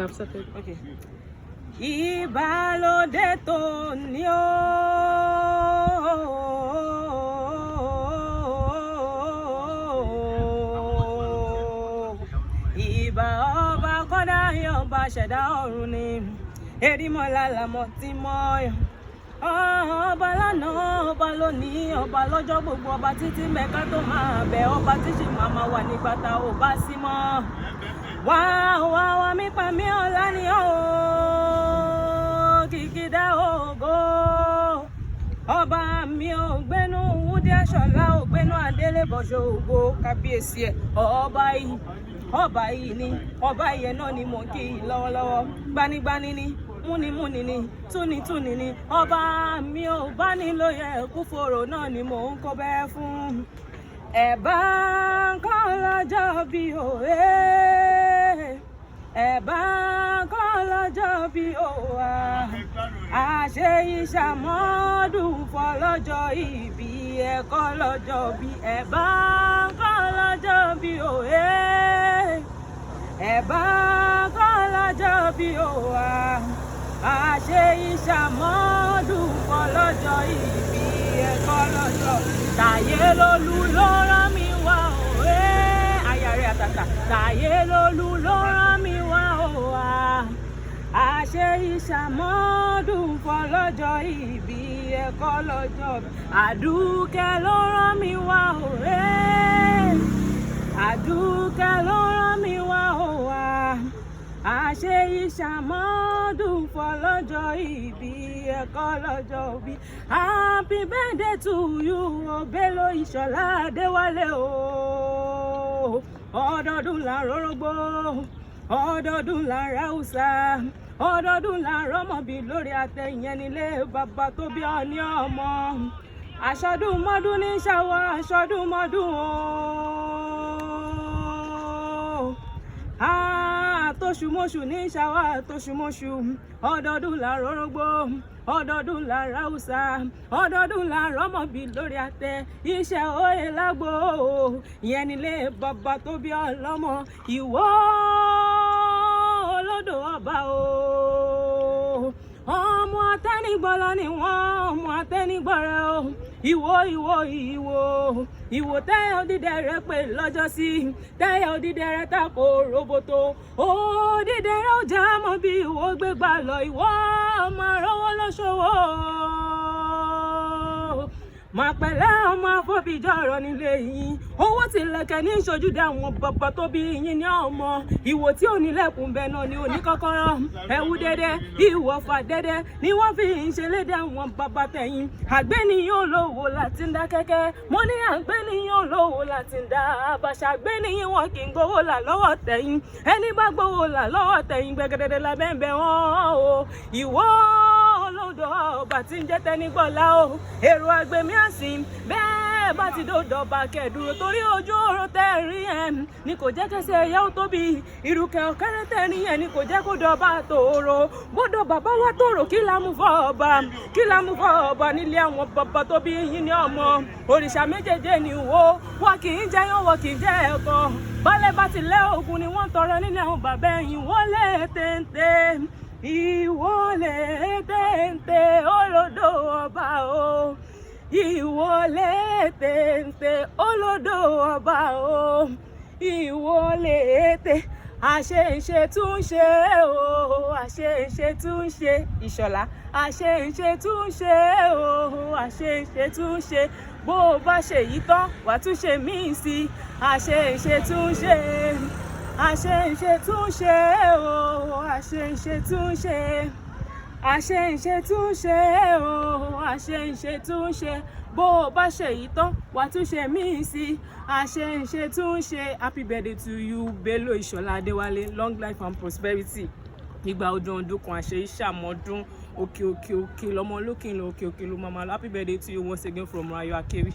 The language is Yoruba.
Okay. Ìbálòdé tó ní o. Ìbà ọba kọ́dá ọba ṣẹ̀dá ọ̀run ni. Erímọ̀lá làmọ̀ tí mọ́ ọba lánàá, ọba lónìí, ọba lọ́jọ́ gbogbo, ọba títí mẹ́ka tó máa bẹ̀, ọba títí màmá wà nígbà tá ò bá sí mọ́. Wá mi pa mí ọ̀la ni ó kìkìdá ògo. Ọba mi ò gbénú Wúdí Aṣọ̀lá, ò gbénú Adélébọ̀ṣọ́ ògo, kábíyèsí ẹ̀. Ọba yìí ni, ọba yẹn náà ni mò ń kí lọ́wọ́lọ́wọ́. Gbanigbani ni, múnimúni ni, túnitúni ni. Ọba mi ò bá nílò yẹ kú fòrò náà ni mò ń kó bẹ́ẹ̀ fún. Ẹ̀bá kan lọ́jọ́ bí òwe, ẹ̀bá kan lọ́jọ́ bí òwà. Àṣẹ ìṣàmọ́dún fọlọ́jọ́ ìbí, ẹ̀kọ́ lọ́jọ́ bí. Ẹ̀bá kan lọ́jọ́ bí òwe, ẹ̀bá kan lọ́jọ́ bí òwà. Àṣẹ ìṣàmọ́dún fọlọ́jọ́ ìbí, ẹ̀kọ́ lọ́jọ́. Táyé lolú ló rán mi wá òwe, aya rẹ̀ àtàtà. Táyé lolú ló rán mi wá òwà. Àṣẹ ìṣàmọ́dún fọlọ́jọ́ ìbí, ẹ̀kọ́ lọ́jọ́. Àdúkẹ́ ló rán mi wá òwe, Àdúkẹ́ ló rán mi wá òwà. Àṣẹ ìṣàmọ́dún fọlọ́jọ́ ìbí, ẹ̀kọ́ lọ́jọ́ bí. Happy birthday to you, Bello Ìṣọ̀lá Adéwálé o. Ọdọọdún là ń rórógbó, ọdọọdún là ń ráùsà, ọdọọdún là ń rọ́mọbí lórí àtẹ, ìyẹn nílé bàbá tó bí ọ ní ọmọ. Àṣọdún mọ́dún ní ṣàwọ̀, àṣọdún mọ́dún o. Tóṣùmọ́ṣù ní ṣàwọ̀, tóṣùmọ́ṣù. Ọdọọdún là ń rórógbó, ọdọọdún là ń ráùsà, ọdọọdún là ń rọ́mọbí lórí àtẹ, iṣẹ́ òye lágbo ìyẹn nílé bàbá tó bí ọlọ́mọ. Ìwọ olódò ọba o, ọmọ atẹ́nigbọ́lá ni wọ́n, ọmọ atẹ́nigbọ́rẹ́ o. Ìwọ tẹ́yẹ òdìdẹ rẹ pé lọ́jọ́ sí, tẹ́yẹ òdìdẹ rẹ tako roboto. Òdìdẹ rẹ ó já mọ́ bí ìwọ gbégbá lọ, ìwọ ọmọ àrọ́wọ́ lọ́ṣọ́wọ́. Máa pẹ̀lẹ́ ọmọ afọ́bìjọ́ ọ̀rọ̀ nílé yín. Owó tìlẹ̀kẹ̀ ní ìṣojú dé àwọn bàbá tó bí yín ní ọmọ. Ìwò tí ò ní lẹ́kùn bẹ́ẹ̀ náà ni ò ní kọ́kọ́rọ́. Ẹ̀wù dẹ́dẹ́, ìwọ̀fà dẹ́dẹ́ ni wọ́n fi ń ṣe lédè àwọn bàbá tẹ̀yìn. Àgbéniyàn olówó láti ń dá kẹ́kẹ́. Mo ní àgbéniyàn olówó láti ń dá àbàṣà. Àgbéniyàn wọn kì í gbowó là lọ́wọ́ tẹ̀yìn. Ẹni bá gbowó là lọ́wọ́ tẹ̀yìn gbẹgẹdẹdẹ lábẹ́ńbẹ́ wọn o. Ìwọ olódò ọba tí ń jẹ́ Tẹ́nigbọ́lá o. Èrò àgbẹ̀mí àsìn bẹ́ẹ̀ bá ti dòdò bá kẹ́dùrú, torí ojú ọ̀rọ̀ tẹ̀rí ẹ̀ ni kò jẹ́ kẹsẹ̀ ẹ̀yà ó tóbi. Ìrùkẹ̀ ọ̀kẹ́rẹ́ tẹ̀rí ẹ̀ ni kò jẹ́ kó dọ̀bà tòrò. Bọ́dọ̀ bàbá wa tòrò kí la mú fọ́ ọba, kí la mú fọ́ ọba nílé àwọn bàbá tó bí yín ní ọmọ. Òrìṣà méjèèjì ni wo wọn kì í jẹyàn, wọn kì í jẹ ẹ̀kọ́. Bálẹ̀ bá ti lé ogun ni wọ́n tọrọ nílé àwọn bàbá ẹ̀yìn. Wọ́n lé téńté, ìwọlé téńté olódò ọba o. Ìwọlé téńté olódò ọba o. Ìwọlé té. Àṣeǹṣe tún ṣe o, àṣeǹṣe tún ṣe. Ìṣọ̀lá àṣeǹṣe tún ṣe o, àṣeǹṣe tún ṣe. Bó o bá ṣe yìí tán wàá tún ṣe míì sí. Àṣeǹṣe tún ṣe, àṣeǹṣe tún ṣe o, àṣeǹṣe tún ṣe. Àṣeǹṣe tún ṣe o, àṣeǹṣe tún ṣe. Bó o bá ṣe yìí tán wàá tún ṣe míì sí. Àṣeǹṣe tún ṣe. Happy birthday to you, Bello Ìṣọ̀lá Adéwálé. Long life and prosperity. Ìgbà ọdún ọdún kan, àṣẹ ìṣàmọ́dún. Òkè lọmọ lókè lọ, òkè ló máa lọ. Happy birthday to you once again from Rayo Akewi.